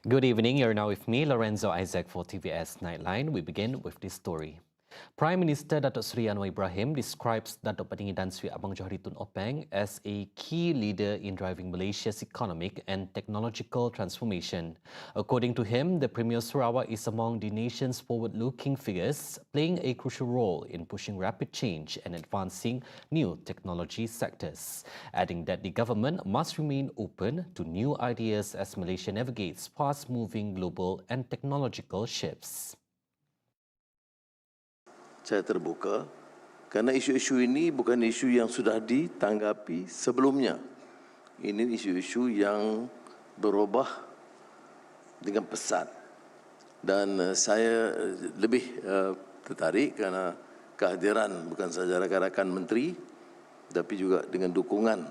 Good evening. You're now with me, Lorenzo Isaac, for TVS Nightline. We begin with this story. Prime Minister Datuk Seri Anwar Ibrahim describes Datuk Patinggi Tan Sri Abang Johari Tun Openg as a key leader in driving Malaysia's economic and technological transformation. According to him, the Premier Sarawak is among the nation's forward-looking figures, playing a crucial role in pushing rapid change and advancing new technology sectors, adding that the government must remain open to new ideas as Malaysia navigates fast-moving global and technological shifts. Saya terbuka kerana isu-isu ini bukan isu yang sudah ditanggapi sebelumnya. Ini isu-isu yang berubah dengan pesat. Dan saya lebih tertarik kerana kehadiran bukan sahaja rakan-rakan menteri tapi juga dengan dukungan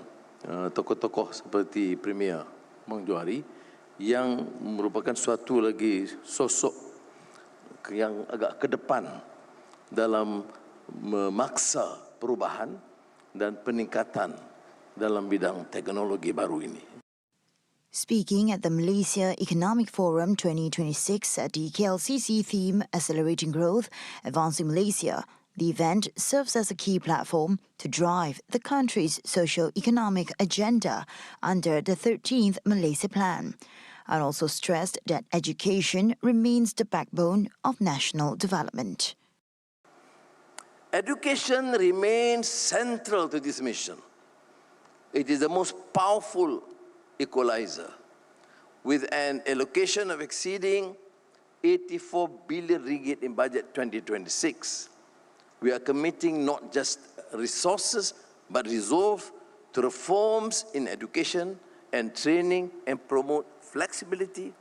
tokoh-tokoh seperti Premier Abang Johari yang merupakan suatu lagi sosok yang agak ke depan dalam memaksa perubahan dan peningkatan dalam bidang teknologi baru ini. Speaking at the Malaysia Economic Forum 2026 at the KLCC theme Accelerating Growth, Advancing Malaysia, the event serves as a key platform to drive the country's socio-economic agenda under the 13th Malaysia Plan, and also stressed that education remains the backbone of national development. Education remains central to this mission. It is the most powerful equalizer, with an allocation of exceeding 84 billion ringgit in budget 2026. We are committing not just resources, but resolve to reforms in education and training and promote flexibility,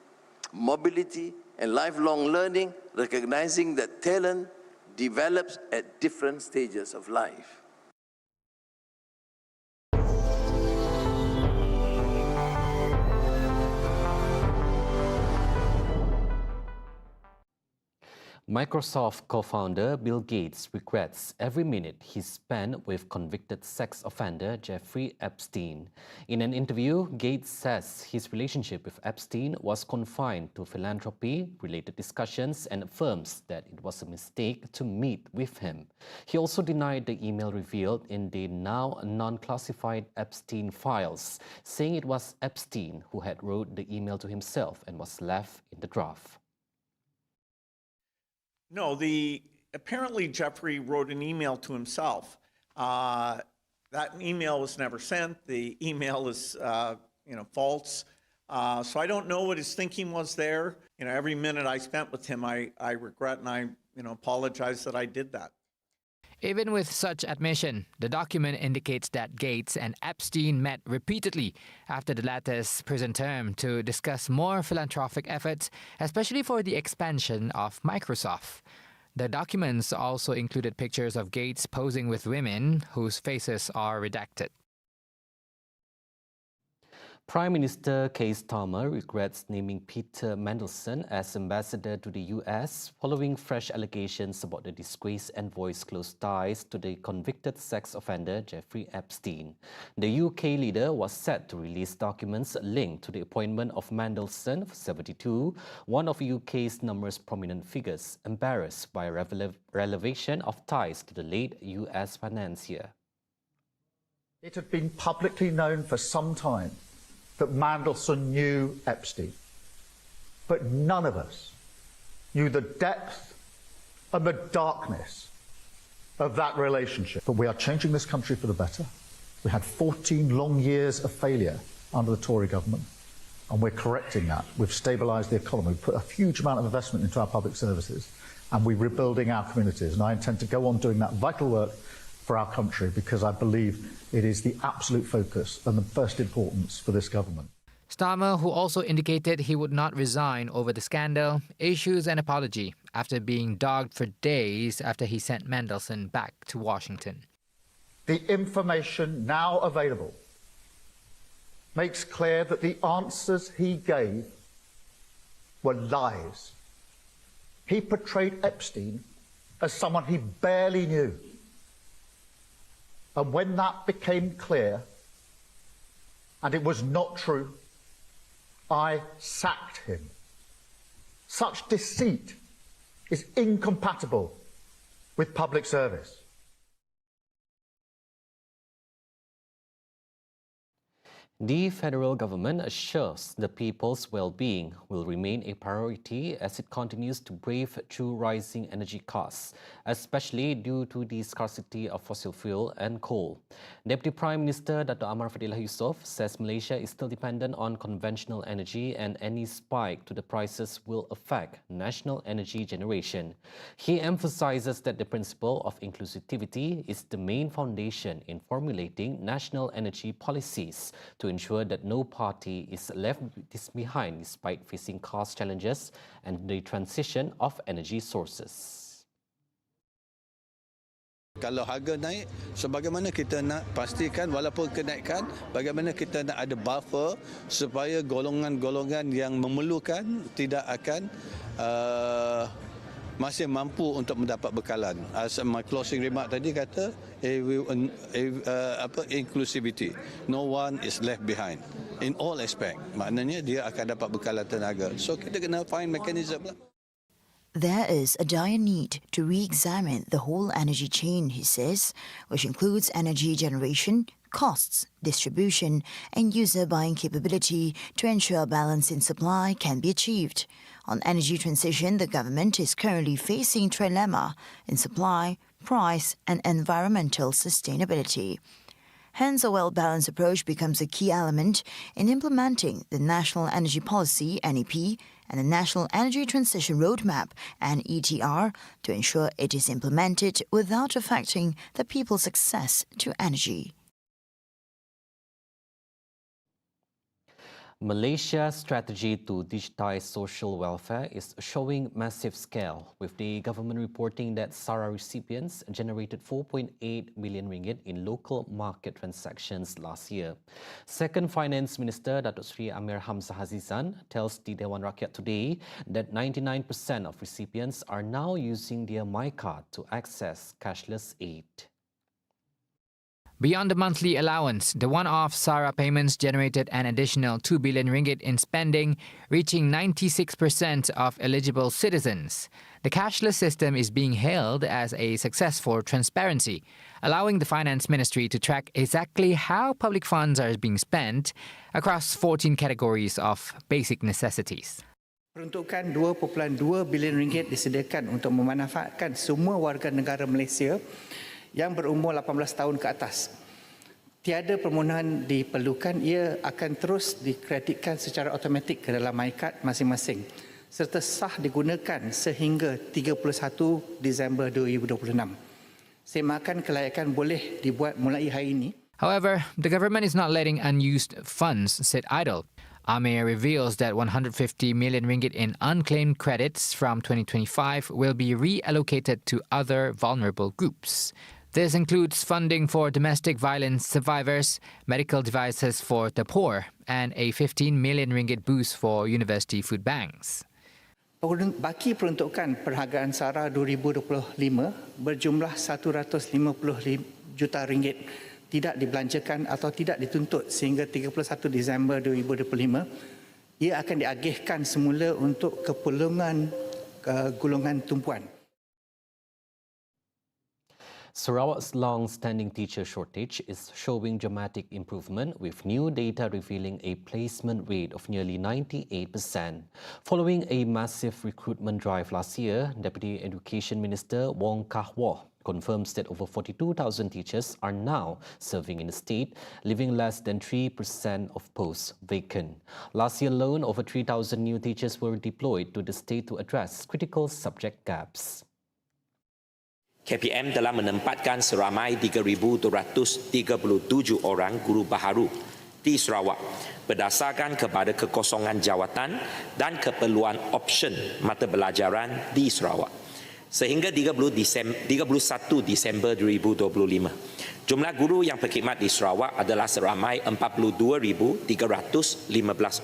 mobility, and lifelong learning, recognizing that talent develops at different stages of life. Microsoft co-founder Bill Gates regrets every minute he spent with convicted sex offender Jeffrey Epstein. In an interview, Gates says his relationship with Epstein was confined to philanthropy-related discussions and affirms that it was a mistake to meet with him. He also denied the email revealed in the now non-classified Epstein files, saying it was Epstein who had wrote the email to himself and was left in the draft. No, apparently Jeffrey wrote an email to himself. That email was never sent. The email is, false. So I don't know what his thinking was there. Every minute I spent with him, I regret and I, apologize that I did that. Even with such admission, the document indicates that Gates and Epstein met repeatedly after the latter's prison term to discuss more philanthropic efforts, especially for the expansion of Microsoft. The documents also included pictures of Gates posing with women whose faces are redacted. Prime Minister Keir Starmer regrets naming Peter Mandelson as ambassador to the US following fresh allegations about the disgraced envoy's close ties to the convicted sex offender Jeffrey Epstein. The UK leader was set to release documents linked to the appointment of Mandelson, 72, one of UK's numerous prominent figures, embarrassed by a revelation of ties to the late US financier. It had been publicly known for some time that Mandelson knew Epstein, but none of us knew the depth and the darkness of that relationship. But we are changing this country for the better. We had 14 long years of failure under the Tory government, and we're correcting that. We've stabilised the economy, we've put a huge amount of investment into our public services, and we're rebuilding our communities. And I intend to go on doing that vital work for our country because I believe it is the absolute focus and the first importance for this government. Starmer, who also indicated he would not resign over the scandal, issues an apology after being dogged for days after he sent Mandelson back to Washington. The information now available makes clear that the answers he gave were lies. He portrayed Epstein as someone he barely knew. And when that became clear, and it was not true, I sacked him Such deceit is incompatible with public service. The federal government assures the people's well-being will remain a priority as it continues to brave through rising energy costs, especially due to the scarcity of fossil fuel and coal. Deputy Prime Minister Dato' Amar Fadilah Yusof says Malaysia is still dependent on conventional energy and any spike to the prices will affect national energy generation. He emphasizes that the principle of inclusivity is the main foundation in formulating national energy policies to ensure that no party is left behind despite facing cost challenges and the transition of energy sources. Kalau harga naik, sebagaimana kita nak pastikan walaupun kenaikan, bagaimana kita nak ada buffer supaya golongan-golongan yang memerlukan tidak akan masih mampu untuk mendapat bekalan. As my closing remark tadi kata, inclusivity. No one is left behind in all aspect. Maknanya dia akan dapat bekalan tenaga. So kita kena find mechanism lah. There is a dire need to re-examine the whole energy chain, he says, which includes energy generation, costs, distribution, and user buying capability to ensure balance in supply can be achieved. On energy transition, the government is currently facing trilemma in supply, price, and environmental sustainability. Hence, a well-balanced approach becomes a key element in implementing the National Energy Policy, NEP, and the National Energy Transition Roadmap, NETR, to ensure it is implemented without affecting the people's access to energy. Malaysia's strategy to digitize social welfare is showing massive scale, with the government reporting that SARA recipients generated 4.8 million ringgit in local market transactions last year. Second Finance Minister Datuk Seri Amir Hamzah Azizan tells the Dewan Rakyat today that 99% of recipients are now using their MyCard to access cashless aid. Beyond the monthly allowance, the one-off SARA payments generated an additional 2 billion ringgit in spending, reaching 96% of eligible citizens. The cashless system is being hailed as a success for transparency, allowing the Finance Ministry to track exactly how public funds are being spent across 14 categories of basic necessities. Peruntukan 2.2 bilion ringgit disediakan untuk memanfaatkan semua warga negara Malaysia yang berumur 18 tahun ke atas. Tiada permohonan diperlukan, ia akan terus dikreditkan secara automatik ke dalam MyCard masing-masing serta sah digunakan sehingga 31 Disember 2026. Semakan kelayakan boleh dibuat mulai hari ini. However, the government is not letting unused funds sit idle. Amir reveals that 150 million ringgit in unclaimed credits from 2025 will be reallocated to other vulnerable groups. This includes funding for domestic violence survivors, medical devices for the poor, and a 15 million ringgit boost for university food banks. Baki peruntukan perhargaan SARA 2025 berjumlah 150 juta ringgit tidak dibelanjakan atau tidak dituntut sehingga 31 Disember 2025. Ia akan diagihkan semula untuk keperluan golongan tumpuan. Sarawak's long-standing teacher shortage is showing dramatic improvement, with new data revealing a placement rate of nearly 98%. Following a massive recruitment drive last year, Deputy Education Minister Wong Kah Wah confirms that over 42,000 teachers are now serving in the state, leaving less than 3% of posts vacant. Last year alone, over 3,000 new teachers were deployed to the state to address critical subject gaps. KPM telah menempatkan seramai 3,237 orang guru baharu di Sarawak berdasarkan kepada kekosongan jawatan dan keperluan option mata pelajaran di Sarawak. Sehingga 31 Disember 2025, jumlah guru yang berkhidmat di Sarawak adalah seramai 42,315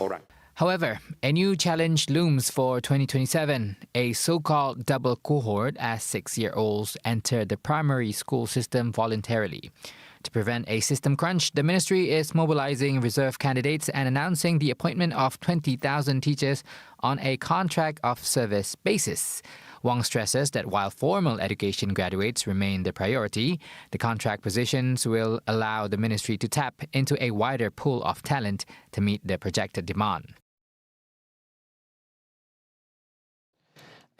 orang. However, a new challenge looms for 2027, a so-called double cohort as 6-year-olds enter the primary school system voluntarily. To prevent a system crunch, the ministry is mobilizing reserve candidates and announcing the appointment of 20,000 teachers on a contract of service basis. Wong stresses that while formal education graduates remain the priority, the contract positions will allow the ministry to tap into a wider pool of talent to meet the projected demand.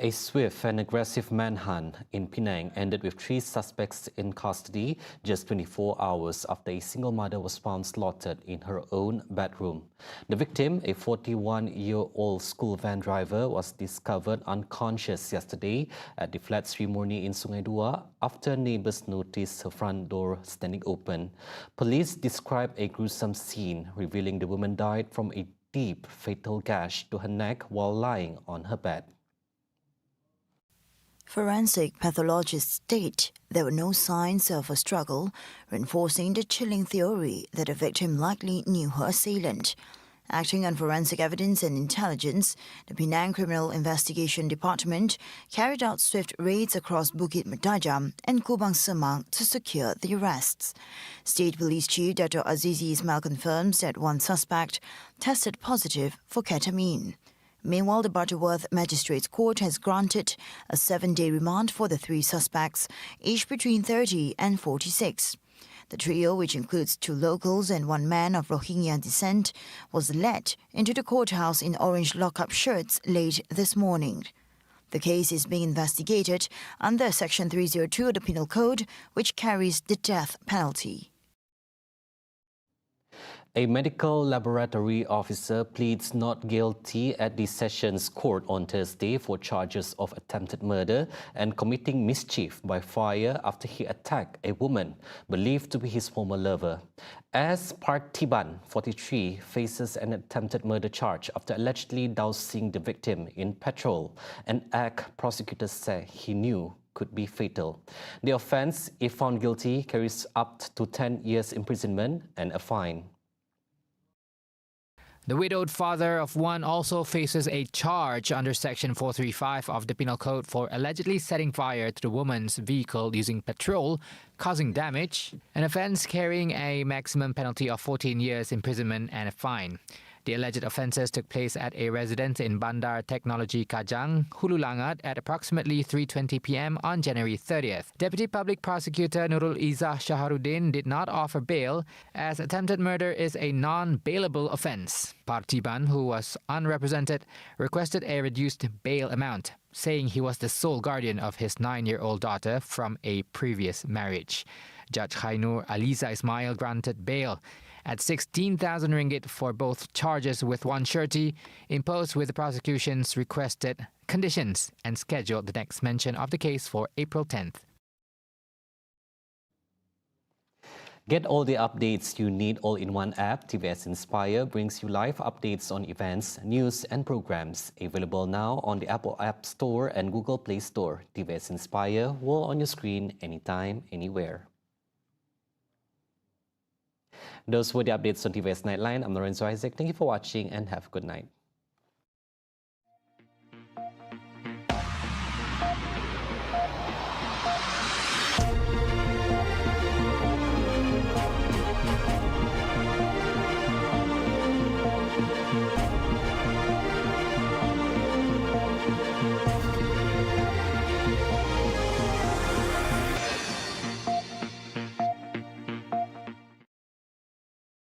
A swift and aggressive manhunt in Penang ended with 3 suspects in custody just 24 hours after a single mother was found slaughtered in her own bedroom. The victim, a 41-year-old school van driver, was discovered unconscious yesterday at the flat Sri Murni in Sungai Dua after neighbours noticed her front door standing open. Police described a gruesome scene, revealing the woman died from a deep fatal gash to her neck while lying on her bed. Forensic pathologists state there were no signs of a struggle, reinforcing the chilling theory that the victim likely knew her assailant. Acting on forensic evidence and intelligence, the Penang Criminal Investigation Department carried out swift raids across Bukit Mertajam and Kubang Semang to secure the arrests. State Police Chief Dato' Azizi Ismail confirms that one suspect tested positive for ketamine. Meanwhile, the Butterworth Magistrates Court has granted a 7-day remand for the 3 suspects, aged between 30 and 46. The trio, which includes 2 locals and 1 man of Rohingya descent, was led into the courthouse in orange lock-up shirts late this morning. The case is being investigated under Section 302 of the Penal Code, which carries the death penalty. A medical laboratory officer pleads not guilty at the Sessions Court on Thursday for charges of attempted murder and committing mischief by fire after he attacked a woman believed to be his former lover. As Parthiban, 43, faces an attempted murder charge after allegedly dousing the victim in petrol, an act prosecutors say he knew could be fatal. The offence, if found guilty, carries up to 10 years imprisonment and a fine. The widowed father of one also faces a charge under Section 435 of the Penal Code for allegedly setting fire to the woman's vehicle using petrol, causing damage, an offence carrying a maximum penalty of 14 years imprisonment and a fine. The alleged offences took place at a residence in Bandar Technology Kajang, Hulu Langat at approximately 3:20 p.m. on January 30th. Deputy Public Prosecutor Nurul Izzah Shaharuddin did not offer bail as attempted murder is a non-bailable offence. Parthiban, who was unrepresented, requested a reduced bail amount, saying he was the sole guardian of his 9-year-old daughter from a previous marriage. Judge Khainur Aliza Ismail granted bail at 16,000 ringgit for both charges with one surety, imposed with the prosecution's requested conditions, and scheduled the next mention of the case for April 10th. Get all the updates you need all in one app. TVS Inspire brings you live updates on events, news and programs. Available now on the Apple App Store and Google Play Store. TVS Inspire will on your screen anytime, anywhere. Those were the updates on TVS Nightline. I'm Lorenzo Isaac. Thank you for watching and have a good night.